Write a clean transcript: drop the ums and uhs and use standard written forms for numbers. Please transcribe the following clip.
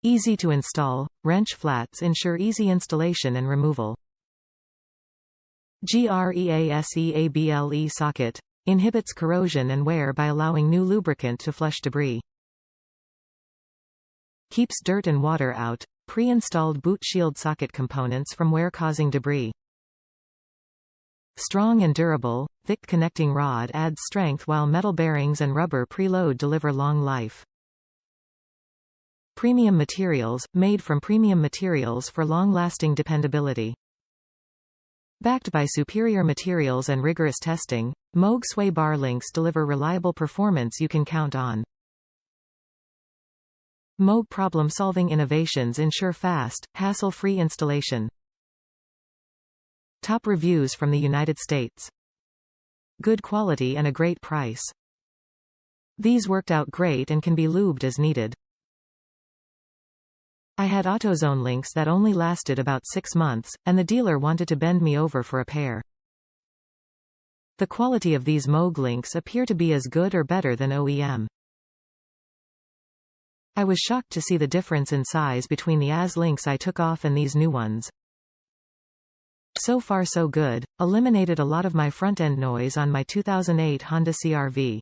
Easy to install, wrench flats ensure easy installation and removal. GREASEABLE socket inhibits corrosion and wear by allowing new lubricant to flush debris. Keeps dirt and water out. Pre-installed boot shield socket components from wear causing debris. Strong and durable, thick connecting rod adds strength while metal bearings and rubber preload deliver long life. Premium materials, made from premium materials for long-lasting dependability. Backed by superior materials and rigorous testing, MOOG sway bar links deliver reliable performance you can count on. MOOG problem-solving innovations ensure fast, hassle-free installation. Top reviews from the United States. Good quality and a great price. These worked out great and can be lubed as needed. I had Autozone links that only lasted about 6 months, and the dealer wanted to bend me over for a pair. The quality of these MOOG links appear to be as good or better than OEM. I was shocked to see the difference in size between the AS links I took off and these new ones. So far so good, eliminated a lot of my front-end noise on my 2008 Honda CRV.